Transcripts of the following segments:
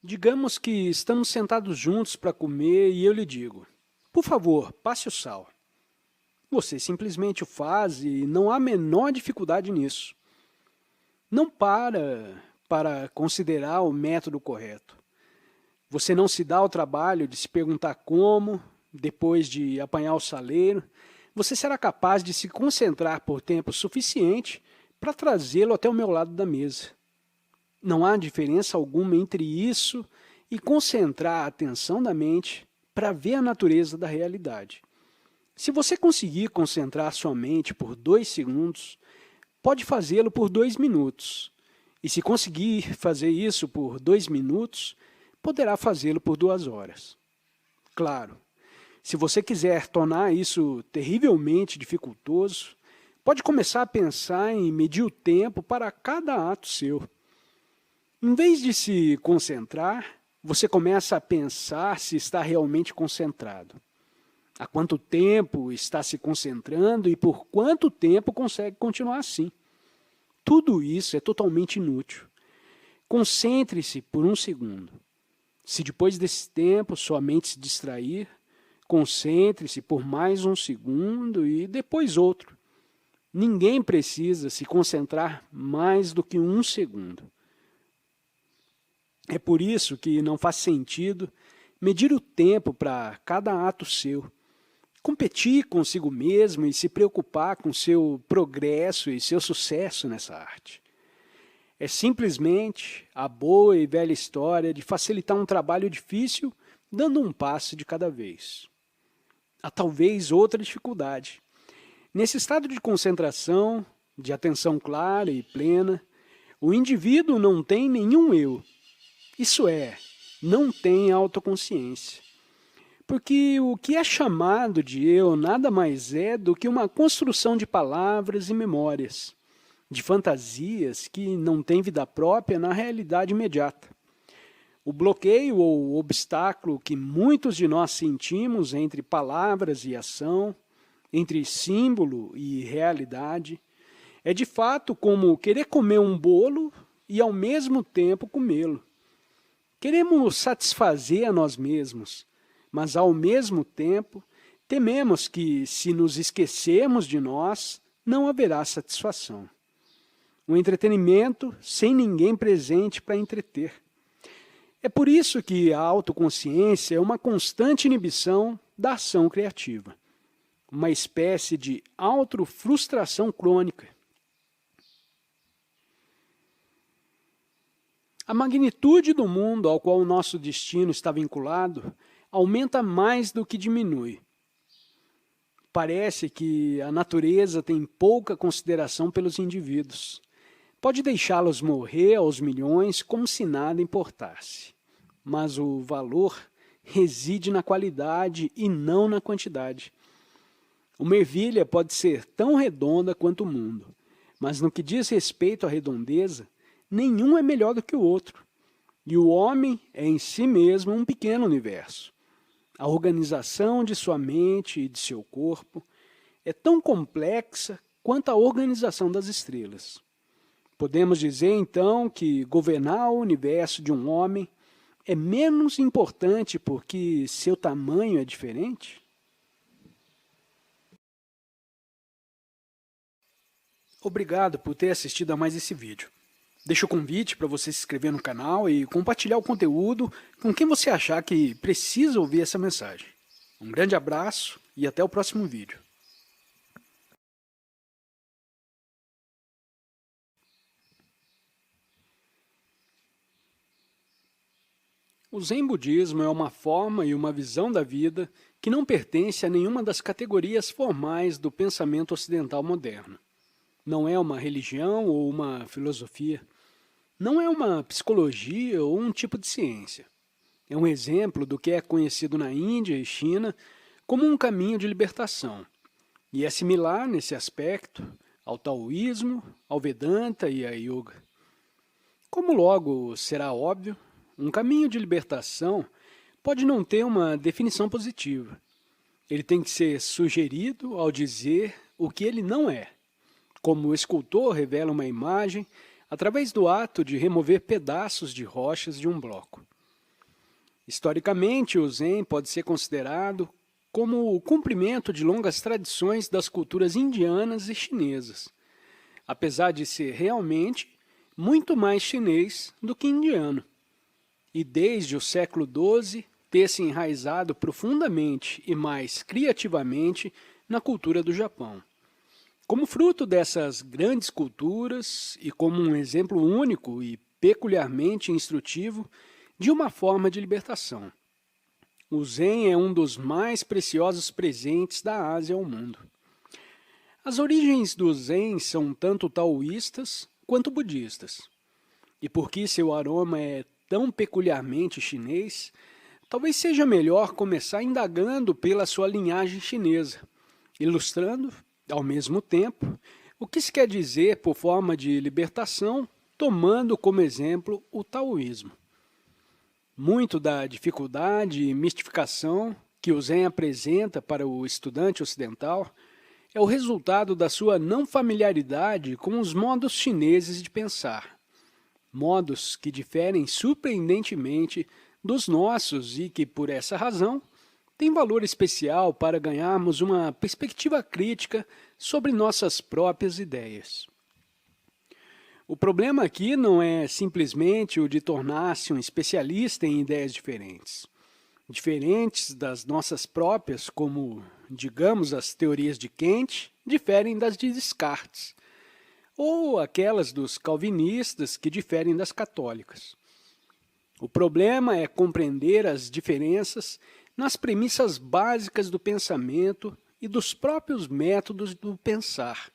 Digamos que estamos sentados juntos para comer e eu lhe digo, por favor, passe o sal. Você simplesmente o faz e não há a menor dificuldade nisso. Não para considerar o método correto. Você não se dá o trabalho de se perguntar como, depois de apanhar o saleiro, você será capaz de se concentrar por tempo suficiente para trazê-lo até o meu lado da mesa. Não há diferença alguma entre isso e concentrar a atenção da mente para ver a natureza da realidade. Se você conseguir concentrar sua mente por 2 segundos, pode fazê-lo por 2 minutos. E se conseguir fazer isso por 2 minutos, poderá fazê-lo por 2 horas. Claro, se você quiser tornar isso terrivelmente dificultoso, pode começar a pensar em medir o tempo para cada ato seu. Em vez de se concentrar, você começa a pensar se está realmente concentrado. Há quanto tempo está se concentrando e por quanto tempo consegue continuar assim. Tudo isso é totalmente inútil. Concentre-se por 1 segundo. Se depois desse tempo sua mente se distrair, concentre-se por mais 1 segundo e depois outro. Ninguém precisa se concentrar mais do que 1 segundo. É por isso que não faz sentido medir o tempo para cada ato seu. Competir consigo mesmo e se preocupar com seu progresso e seu sucesso nessa arte. É simplesmente a boa e velha história de facilitar um trabalho difícil dando um passo de cada vez. Há talvez outra dificuldade. Nesse estado de concentração, de atenção clara e plena, o indivíduo não tem nenhum eu. Isso é, não tem autoconsciência. Porque o que é chamado de eu nada mais é do que uma construção de palavras e memórias, de fantasias que não têm vida própria na realidade imediata. O bloqueio ou obstáculo que muitos de nós sentimos entre palavras e ação, entre símbolo e realidade, é de fato como querer comer um bolo e ao mesmo tempo comê-lo. Queremos satisfazer a nós mesmos, mas ao mesmo tempo tememos que, se nos esquecermos de nós, não haverá satisfação. Um entretenimento sem ninguém presente para entreter. É por isso que a autoconsciência é uma constante inibição da ação criativa, uma espécie de autofrustração crônica. A magnitude do mundo ao qual o nosso destino está vinculado aumenta mais do que diminui. Parece que a natureza tem pouca consideração pelos indivíduos. Pode deixá-los morrer aos milhões como se nada importasse. Mas o valor reside na qualidade e não na quantidade. Uma ervilha pode ser tão redonda quanto o mundo, mas no que diz respeito à redondeza, nenhum é melhor do que o outro. E o homem é em si mesmo um pequeno universo. A organização de sua mente e de seu corpo é tão complexa quanto a organização das estrelas. Podemos dizer, então, que governar o universo de um homem é menos importante porque seu tamanho é diferente? Obrigado por ter assistido a mais esse vídeo. Deixo o convite para você se inscrever no canal e compartilhar o conteúdo com quem você achar que precisa ouvir essa mensagem. Um grande abraço e até o próximo vídeo. O Zen Budismo é uma forma e uma visão da vida que não pertence a nenhuma das categorias formais do pensamento ocidental moderno. Não é uma religião ou uma filosofia. Não é uma psicologia ou um tipo de ciência. É um exemplo do que é conhecido na Índia e China como um caminho de libertação. E é similar, nesse aspecto, ao taoísmo, ao Vedanta e à Yoga. Como logo será óbvio, um caminho de libertação pode não ter uma definição positiva. Ele tem que ser sugerido ao dizer o que ele não é. Como o escultor revela uma imagem através do ato de remover pedaços de rochas de um bloco. Historicamente, o Zen pode ser considerado como o cumprimento de longas tradições das culturas indianas e chinesas, apesar de ser realmente muito mais chinês do que indiano, e desde o século XII ter se enraizado profundamente e mais criativamente na cultura do Japão. Como fruto dessas grandes culturas e como um exemplo único e peculiarmente instrutivo de uma forma de libertação, o Zen é um dos mais preciosos presentes da Ásia ao mundo. As origens do Zen são tanto taoístas quanto budistas, e porque seu aroma é tão peculiarmente chinês, talvez seja melhor começar indagando pela sua linhagem chinesa, ilustrando, ao mesmo tempo, o que se quer dizer por forma de libertação, tomando como exemplo o taoísmo. Muito da dificuldade e mistificação que o Zen apresenta para o estudante ocidental é o resultado da sua não familiaridade com os modos chineses de pensar, modos que diferem surpreendentemente dos nossos e que, por essa razão, têm valor especial para ganharmos uma perspectiva crítica sobre nossas próprias ideias. O problema aqui não é simplesmente o de tornar-se um especialista em ideias diferentes das nossas próprias, como, digamos, as teorias de Kant diferem das de Descartes, ou aquelas dos calvinistas que diferem das católicas. O problema é compreender as diferenças nas premissas básicas do pensamento e dos próprios métodos do pensar.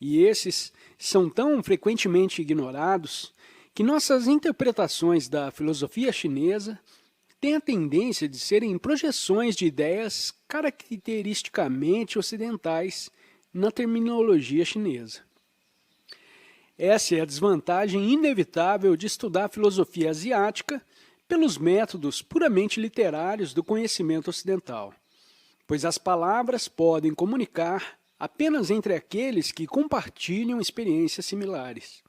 E esses são tão frequentemente ignorados que nossas interpretações da filosofia chinesa têm a tendência de serem projeções de ideias caracteristicamente ocidentais na terminologia chinesa. Essa é a desvantagem inevitável de estudar a filosofia asiática pelos métodos puramente literários do conhecimento ocidental, pois as palavras podem comunicar apenas entre aqueles que compartilham experiências similares.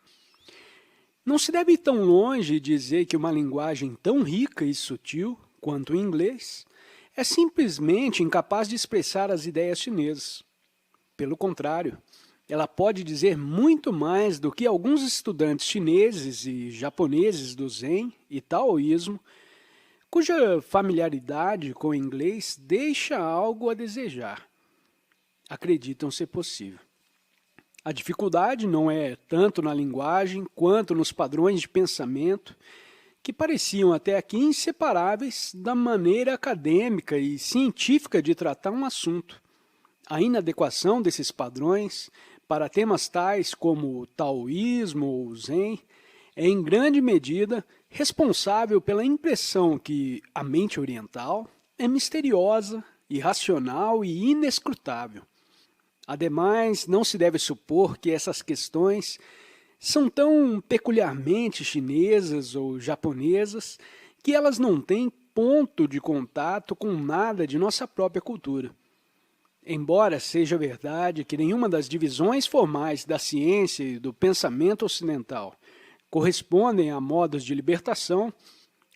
Não se deve ir tão longe dizer que uma linguagem tão rica e sutil quanto o inglês é simplesmente incapaz de expressar as ideias chinesas. Pelo contrário, ela pode dizer muito mais do que alguns estudantes chineses e japoneses do Zen e taoísmo, cuja familiaridade com o inglês deixa algo a desejar, acreditam ser possível. A dificuldade não é tanto na linguagem quanto nos padrões de pensamento que pareciam até aqui inseparáveis da maneira acadêmica e científica de tratar um assunto. A inadequação desses padrões para temas tais como o taoísmo ou o Zen é em grande medida responsável pela impressão que a mente oriental é misteriosa, irracional e inescrutável. Ademais, não se deve supor que essas questões são tão peculiarmente chinesas ou japonesas que elas não têm ponto de contato com nada de nossa própria cultura. Embora seja verdade que nenhuma das divisões formais da ciência e do pensamento ocidental correspondem a modos de libertação,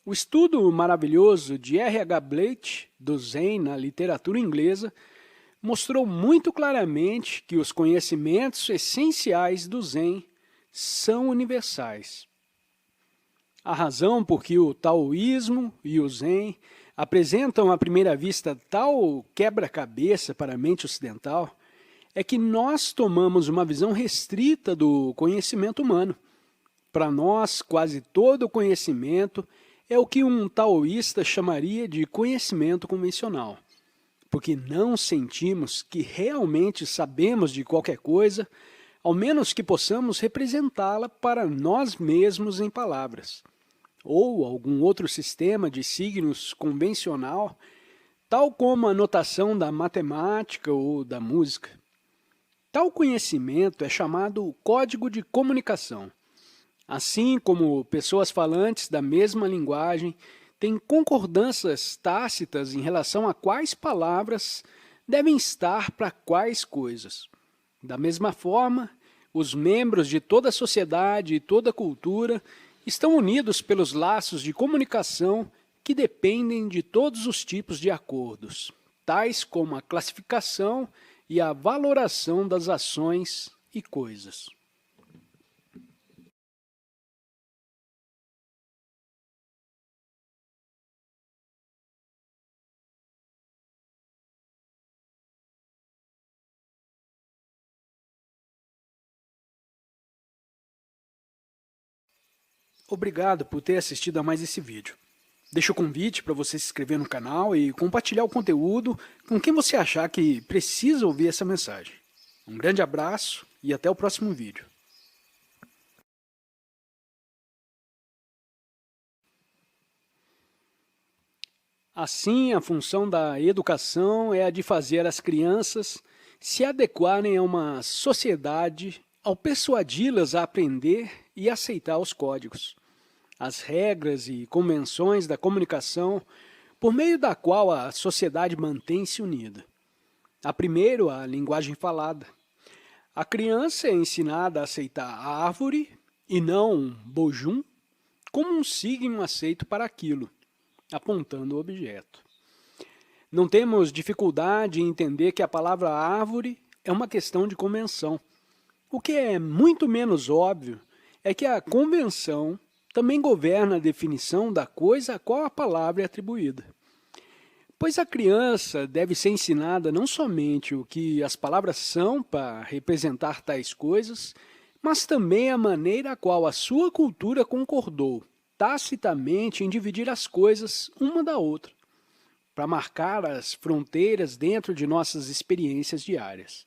o estudo maravilhoso de R. H. Bleich, do Zen na literatura inglesa, mostrou muito claramente que os conhecimentos essenciais do Zen são universais. A razão por que o taoísmo e o Zen apresentam à primeira vista tal quebra-cabeça para a mente ocidental é que nós tomamos uma visão restrita do conhecimento humano. Para nós, quase todo o conhecimento é o que um taoísta chamaria de conhecimento convencional, porque não sentimos que realmente sabemos de qualquer coisa, ao menos que possamos representá-la para nós mesmos em palavras, ou algum outro sistema de signos convencional, tal como a notação da matemática ou da música. Tal conhecimento é chamado código de comunicação, assim como pessoas falantes da mesma linguagem têm concordâncias tácitas em relação a quais palavras devem estar para quais coisas. Da mesma forma, os membros de toda a sociedade e toda a cultura estão unidos pelos laços de comunicação que dependem de todos os tipos de acordos, tais como a classificação e a valoração das ações e coisas. Obrigado por ter assistido a mais esse vídeo. Deixo o convite para você se inscrever no canal e compartilhar o conteúdo com quem você achar que precisa ouvir essa mensagem. Um grande abraço e até o próximo vídeo. Assim, a função da educação é a de fazer as crianças se adequarem a uma sociedade ao persuadi-las a aprender e aceitar os códigos, as regras e convenções da comunicação por meio da qual a sociedade mantém-se unida. A primeiro, a linguagem falada. A criança é ensinada a aceitar a árvore e não um bojum como um signo aceito para aquilo, apontando o objeto. Não temos dificuldade em entender que a palavra árvore é uma questão de convenção. O que é muito menos óbvio é que a convenção também governa a definição da coisa a qual a palavra é atribuída. Pois a criança deve ser ensinada não somente o que as palavras são para representar tais coisas, mas também a maneira a qual a sua cultura concordou tacitamente em dividir as coisas uma da outra, para marcar as fronteiras dentro de nossas experiências diárias.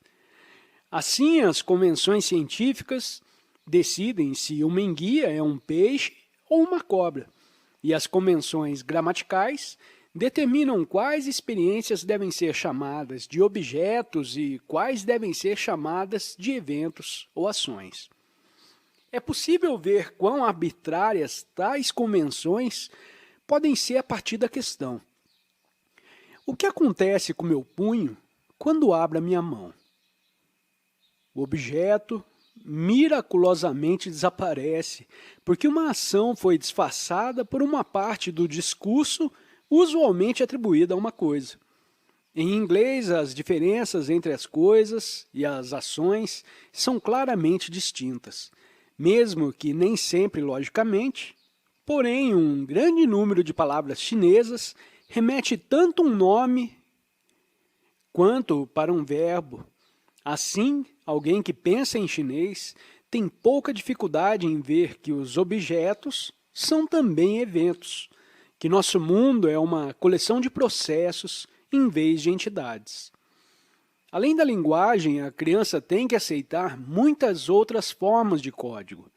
Assim, as convenções científicas decidem se uma enguia é um peixe ou uma cobra, e as convenções gramaticais determinam quais experiências devem ser chamadas de objetos e quais devem ser chamadas de eventos ou ações. É possível ver quão arbitrárias tais convenções podem ser a partir da questão: o que acontece com meu punho quando abro a minha mão? O objeto miraculosamente desaparece, porque uma ação foi disfarçada por uma parte do discurso usualmente atribuída a uma coisa. Em inglês, as diferenças entre as coisas e as ações são claramente distintas, mesmo que nem sempre logicamente, porém um grande número de palavras chinesas remete tanto um nome quanto para um verbo. Assim, alguém que pensa em chinês tem pouca dificuldade em ver que os objetos são também eventos, que nosso mundo é uma coleção de processos em vez de entidades. Além da linguagem, a criança tem que aceitar muitas outras formas de código,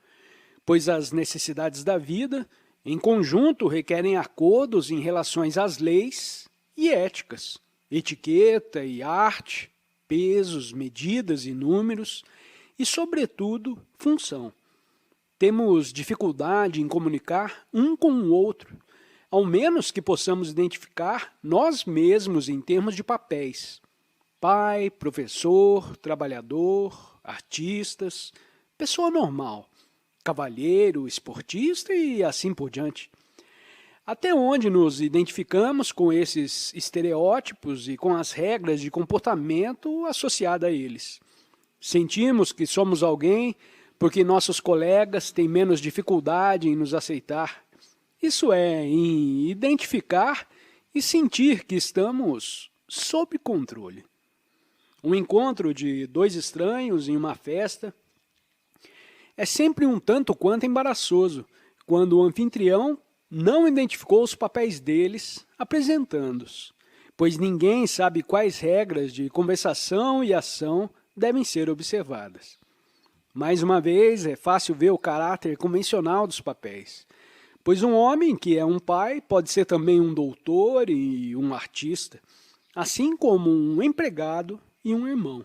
pois as necessidades da vida, em conjunto, requerem acordos em relações às leis e éticas, etiqueta e arte, pesos, medidas e números, e, sobretudo, função. Temos dificuldade em comunicar um com o outro, ao menos que possamos identificar nós mesmos em termos de papéis. Pai, professor, trabalhador, artistas, pessoa normal, cavalheiro, esportista e assim por diante. Até onde nos identificamos com esses estereótipos e com as regras de comportamento associadas a eles. Sentimos que somos alguém porque nossos colegas têm menos dificuldade em nos aceitar. Isso é, em identificar e sentir que estamos sob controle. Um encontro de dois estranhos em uma festa é sempre um tanto quanto embaraçoso, quando o anfitrião não identificou os papéis deles, apresentando-os, pois ninguém sabe quais regras de conversação e ação devem ser observadas. Mais uma vez, é fácil ver o caráter convencional dos papéis, pois um homem que é um pai pode ser também um doutor e um artista, assim como um empregado e um irmão.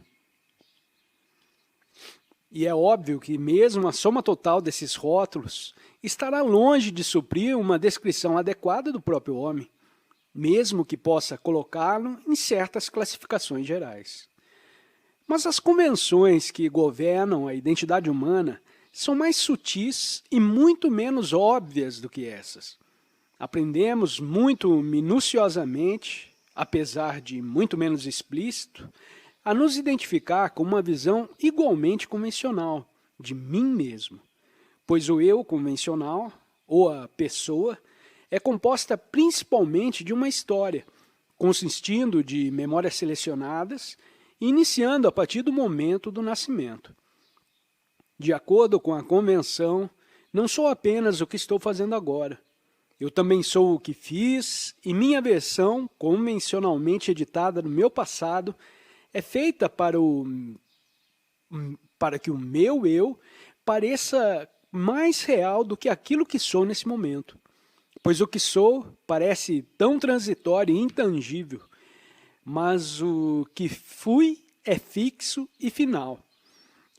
E é óbvio que mesmo a soma total desses rótulos estará longe de suprir uma descrição adequada do próprio homem, mesmo que possa colocá-lo em certas classificações gerais. Mas as convenções que governam a identidade humana são mais sutis e muito menos óbvias do que essas. Aprendemos muito minuciosamente, apesar de muito menos explícito, a nos identificar com uma visão igualmente convencional de mim mesmo, pois o eu convencional, ou a pessoa, é composta principalmente de uma história, consistindo de memórias selecionadas, iniciando a partir do momento do nascimento. De acordo com a convenção, não sou apenas o que estou fazendo agora. Eu também sou o que fiz, e minha versão, convencionalmente editada no meu passado, é feita para que o meu eu pareça mais real do que aquilo que sou nesse momento. Pois o que sou parece tão transitório e intangível, mas o que fui é fixo e final.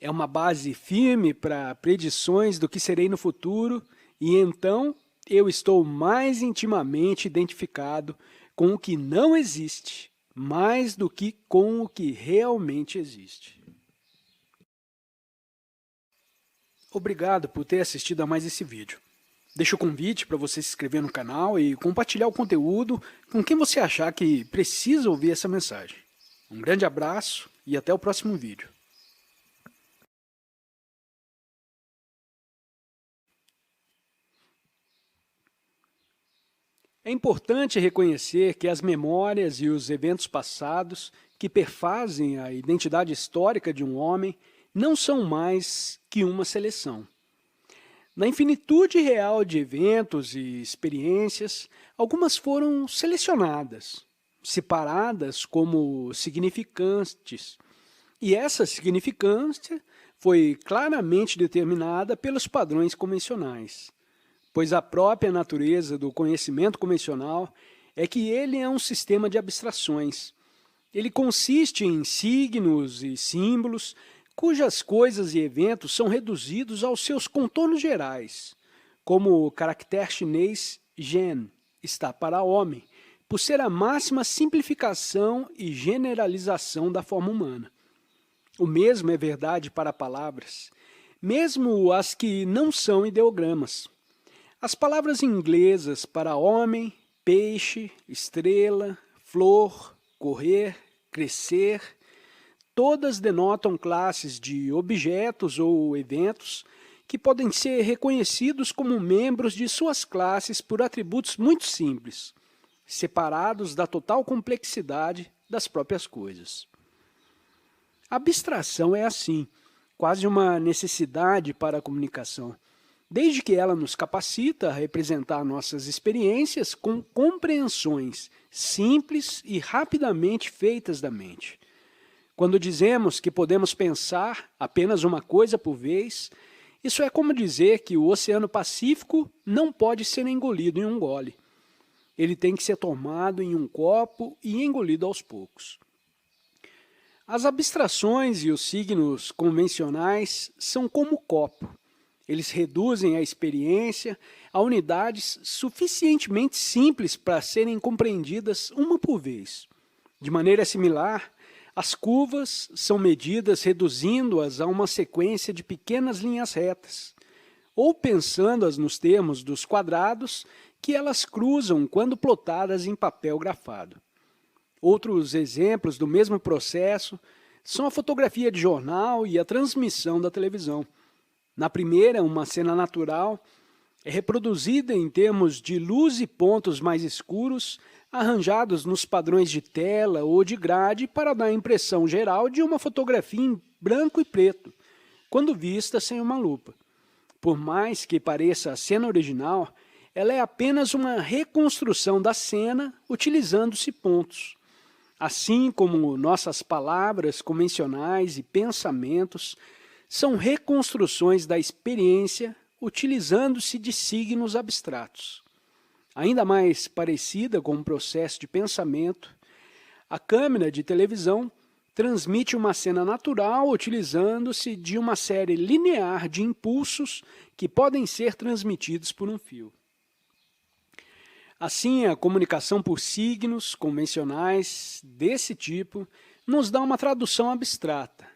É uma base firme para predições do que serei no futuro, e então eu estou mais intimamente identificado com o que não existe, mais do que com o que realmente existe. Obrigado por ter assistido a mais esse vídeo. Deixo o convite para você se inscrever no canal e compartilhar o conteúdo com quem você achar que precisa ouvir essa mensagem. Um grande abraço e até o próximo vídeo. É importante reconhecer que as memórias e os eventos passados que perfazem a identidade histórica de um homem não são mais que uma seleção. Na infinitude real de eventos e experiências, algumas foram selecionadas, separadas como significantes, e essa significância foi claramente determinada pelos padrões convencionais, pois a própria natureza do conhecimento convencional é que ele é um sistema de abstrações. Ele consiste em signos e símbolos, cujas coisas e eventos são reduzidos aos seus contornos gerais, como o caractere chinês Zhen está para homem, por ser a máxima simplificação e generalização da forma humana. O mesmo é verdade para palavras, mesmo as que não são ideogramas. As palavras inglesas para homem, peixe, estrela, flor, correr, crescer, todas denotam classes de objetos ou eventos que podem ser reconhecidos como membros de suas classes por atributos muito simples, separados da total complexidade das próprias coisas. A abstração é assim, quase uma necessidade para a comunicação, desde que ela nos capacita a representar nossas experiências com compreensões simples e rapidamente feitas da mente. Quando dizemos que podemos pensar apenas uma coisa por vez, isso é como dizer que o Oceano Pacífico não pode ser engolido em um gole. Ele tem que ser tomado em um copo e engolido aos poucos. As abstrações e os signos convencionais são como o copo. Eles reduzem a experiência a unidades suficientemente simples para serem compreendidas uma por vez. De maneira similar, as curvas são medidas reduzindo-as a uma sequência de pequenas linhas retas, ou pensando-as nos termos dos quadrados que elas cruzam quando plotadas em papel grafado. Outros exemplos do mesmo processo são a fotografia de jornal e a transmissão da televisão. Na primeira, uma cena natural é reproduzida em termos de luz e pontos mais escuros, arranjados nos padrões de tela ou de grade para dar a impressão geral de uma fotografia em branco e preto, quando vista sem uma lupa. Por mais que pareça a cena original, ela é apenas uma reconstrução da cena utilizando-se pontos. Assim como nossas palavras convencionais e pensamentos são reconstruções da experiência utilizando-se de signos abstratos. Ainda mais parecida com um processo de pensamento, a câmera de televisão transmite uma cena natural utilizando-se de uma série linear de impulsos que podem ser transmitidos por um fio. Assim, a comunicação por signos convencionais desse tipo nos dá uma tradução abstrata,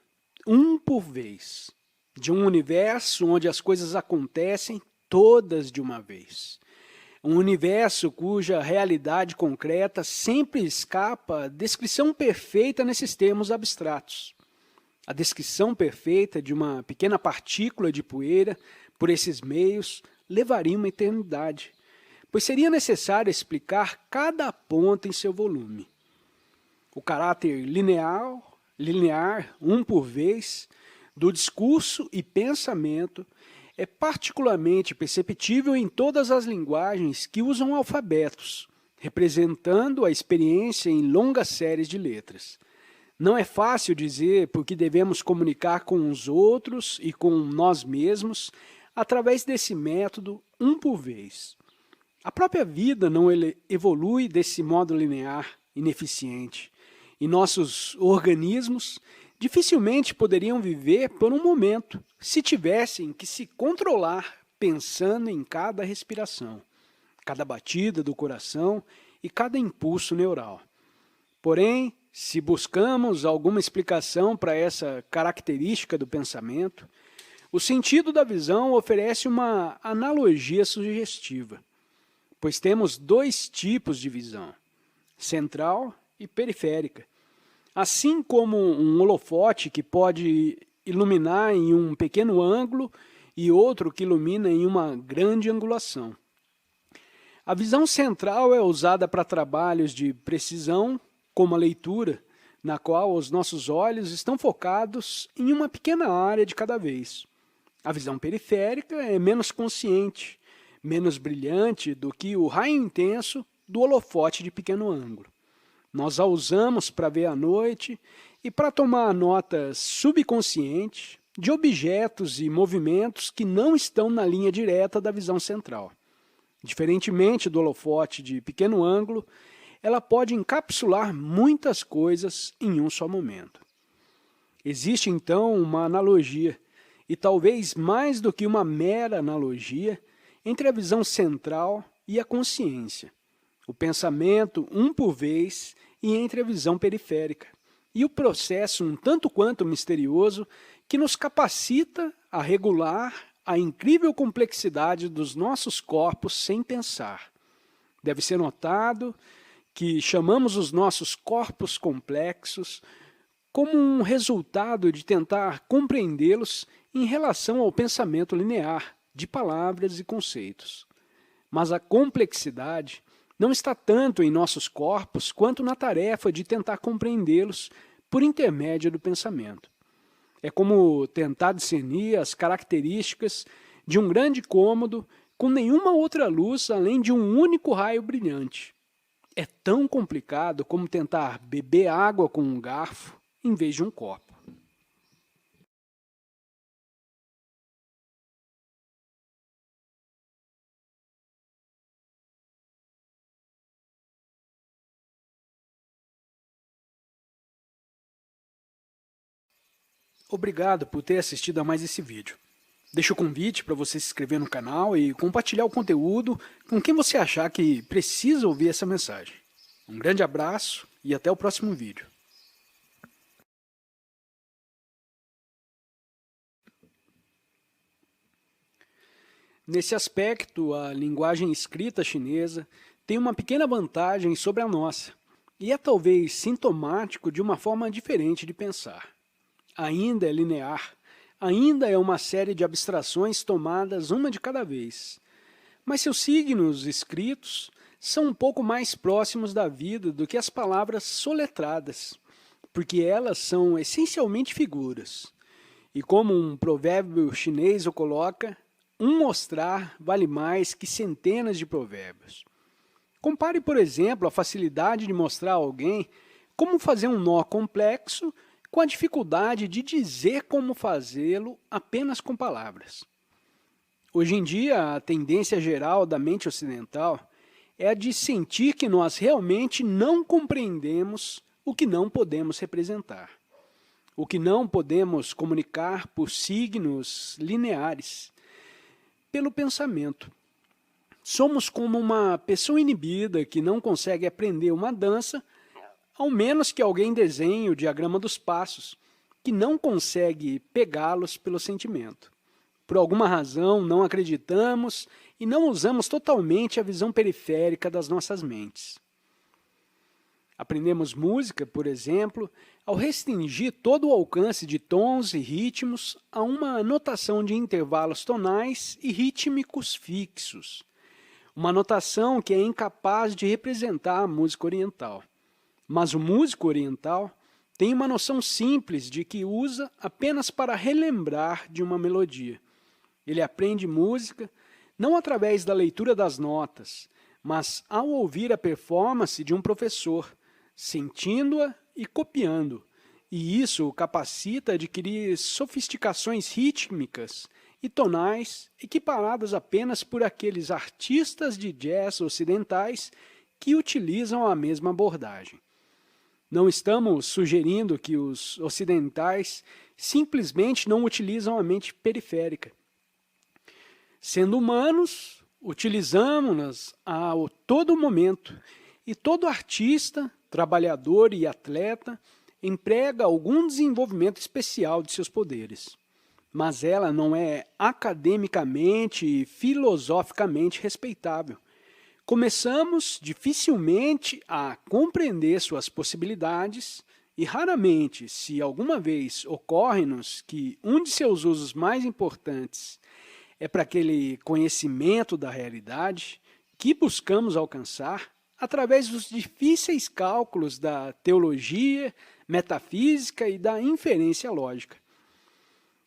um por vez, de um universo onde as coisas acontecem todas de uma vez. Um universo cuja realidade concreta sempre escapa à descrição perfeita nesses termos abstratos. A descrição perfeita de uma pequena partícula de poeira por esses meios levaria uma eternidade, pois seria necessário explicar cada ponto em seu volume. O caráter linear, um por vez, do discurso e pensamento é particularmente perceptível em todas as linguagens que usam alfabetos, representando a experiência em longas séries de letras. Não é fácil dizer por que devemos comunicar com os outros e com nós mesmos através desse método um por vez. A própria vida não evolui desse modo linear, ineficiente, e nossos organismos dificilmente poderiam viver por um momento se tivessem que se controlar pensando em cada respiração, cada batida do coração e cada impulso neural. Porém, se buscamos alguma explicação para essa característica do pensamento, o sentido da visão oferece uma analogia sugestiva, pois temos dois tipos de visão, central e periférica. Assim como um holofote que pode iluminar em um pequeno ângulo e outro que ilumina em uma grande angulação. A visão central é usada para trabalhos de precisão, como a leitura, na qual os nossos olhos estão focados em uma pequena área de cada vez. A visão periférica é menos consciente, menos brilhante do que o raio intenso do holofote de pequeno ângulo. Nós a usamos para ver à noite e para tomar nota subconsciente de objetos e movimentos que não estão na linha direta da visão central. Diferentemente do holofote de pequeno ângulo, ela pode encapsular muitas coisas em um só momento. Existe então uma analogia, e talvez mais do que uma mera analogia, entre a visão central e a consciência. O pensamento, um por vez, e entre a visão periférica, e o processo um tanto quanto misterioso que nos capacita a regular a incrível complexidade dos nossos corpos sem pensar. Deve ser notado que chamamos os nossos corpos complexos como um resultado de tentar compreendê-los em relação ao pensamento linear de palavras e conceitos. Mas a complexidade não está tanto em nossos corpos quanto na tarefa de tentar compreendê-los por intermédio do pensamento. É como tentar discernir as características de um grande cômodo com nenhuma outra luz além de um único raio brilhante. É tão complicado como tentar beber água com um garfo em vez de um copo. Obrigado por ter assistido a mais esse vídeo. Deixo o convite para você se inscrever no canal e compartilhar o conteúdo com quem você achar que precisa ouvir essa mensagem. Um grande abraço e até o próximo vídeo. Nesse aspecto, a linguagem escrita chinesa tem uma pequena vantagem sobre a nossa, e é talvez sintomático de uma forma diferente de pensar. Ainda é linear, ainda é uma série de abstrações tomadas uma de cada vez. Mas seus signos escritos são um pouco mais próximos da vida do que as palavras soletradas, porque elas são essencialmente figuras. E como um provérbio chinês o coloca, um mostrar vale mais que centenas de provérbios. Compare, por exemplo, a facilidade de mostrar a alguém como fazer um nó complexo com a dificuldade de dizer como fazê-lo apenas com palavras. Hoje em dia, a tendência geral da mente ocidental é a de sentir que nós realmente não compreendemos o que não podemos representar, o que não podemos comunicar por signos lineares, pelo pensamento. Somos como uma pessoa inibida que não consegue aprender uma dança ao menos que alguém desenhe o diagrama dos passos, que não consegue pegá-los pelo sentimento. por alguma razão, não acreditamos e não usamos totalmente a visão periférica das nossas mentes. Aprendemos música, por exemplo, ao restringir todo o alcance de tons e ritmos a uma notação de intervalos tonais e rítmicos fixos. Uma notação que é incapaz de representar a música oriental. Mas o músico oriental tem uma noção simples de que usa apenas para relembrar de uma melodia. Ele aprende música não através da leitura das notas, mas ao ouvir a performance de um professor, sentindo-a e copiando, e isso o capacita a adquirir sofisticações rítmicas e tonais equiparadas apenas por aqueles artistas de jazz ocidentais que utilizam a mesma abordagem. Não estamos sugerindo que os ocidentais simplesmente não utilizam a mente periférica. Sendo humanos, utilizamos-nas a todo momento, e todo artista, trabalhador e atleta emprega algum desenvolvimento especial de seus poderes, mas ela não é academicamente e filosoficamente respeitável. Começamos dificilmente a compreender suas possibilidades e raramente, se alguma vez ocorre-nos que um de seus usos mais importantes é para aquele conhecimento da realidade que buscamos alcançar, através dos difíceis cálculos da teologia, metafísica e da inferência lógica.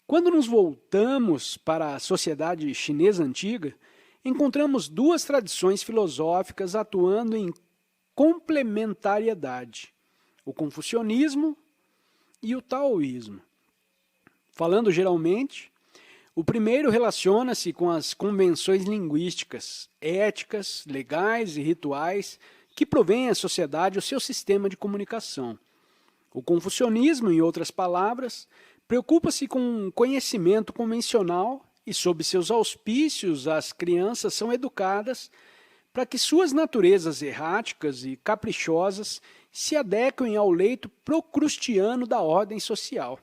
Quando nos voltamos para a sociedade chinesa antiga, encontramos duas tradições filosóficas atuando em complementariedade, o confucionismo e o taoísmo. Falando geralmente, o primeiro relaciona-se com as convenções linguísticas, éticas, legais e rituais que provém à sociedade o seu sistema de comunicação. O confucionismo, em outras palavras, preocupa-se com o conhecimento convencional e, sob seus auspícios, as crianças são educadas para que suas naturezas erráticas e caprichosas se adequem ao leito procrustiano da ordem social.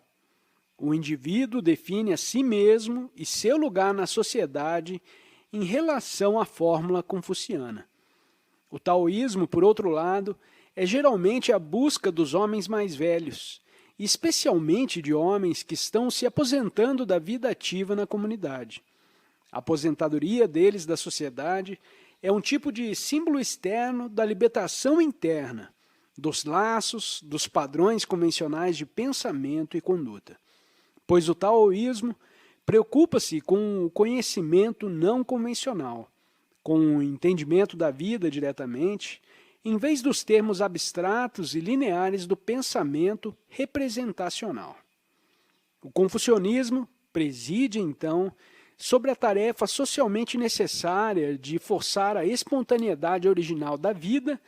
O indivíduo define a si mesmo e seu lugar na sociedade em relação à fórmula confuciana. O taoísmo, por outro lado, é geralmente a busca dos homens mais velhos, especialmente de homens que estão se aposentando da vida ativa na comunidade. A aposentadoria deles da sociedade é um tipo de símbolo externo da libertação interna, dos laços, dos padrões convencionais de pensamento e conduta. Pois o taoísmo preocupa-se com o conhecimento não convencional, com o entendimento da vida diretamente, em vez dos termos abstratos e lineares do pensamento representacional. O confucionismo preside, então, sobre a tarefa socialmente necessária de forçar a espontaneidade original da vida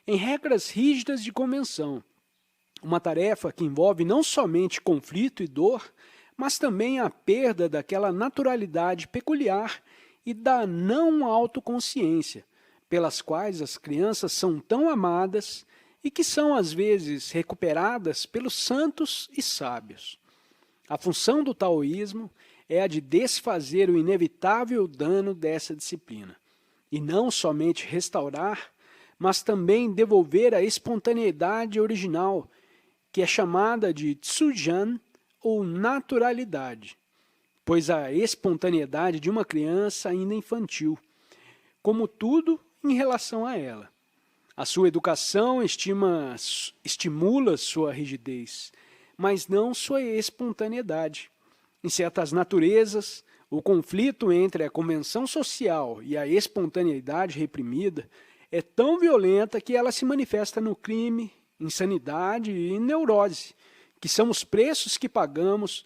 em regras rígidas de convenção, uma tarefa que envolve não somente conflito e dor, mas também a perda daquela naturalidade peculiar e da não autoconsciência, pelas quais as crianças são tão amadas e que são às vezes recuperadas pelos santos e sábios. A função do taoísmo é a de desfazer o inevitável dano dessa disciplina, e não somente restaurar, mas também devolver a espontaneidade original, que é chamada de Tsujan, ou naturalidade, pois a espontaneidade de uma criança ainda infantil, como tudo em relação a ela. A sua educação estimula sua rigidez, mas não sua espontaneidade. Em certas naturezas, o conflito entre a convenção social e a espontaneidade reprimida é tão violenta que ela se manifesta no crime, insanidade e neurose, que são os preços que pagamos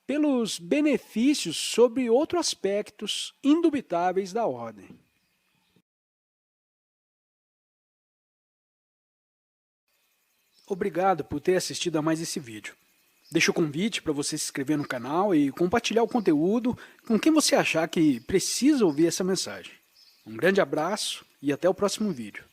pelos benefícios sobre outros aspectos indubitáveis da ordem. Obrigado por ter assistido a mais esse vídeo. Deixo o convite para você se inscrever no canal e compartilhar o conteúdo com quem você achar que precisa ouvir essa mensagem. Um grande abraço e até o próximo vídeo.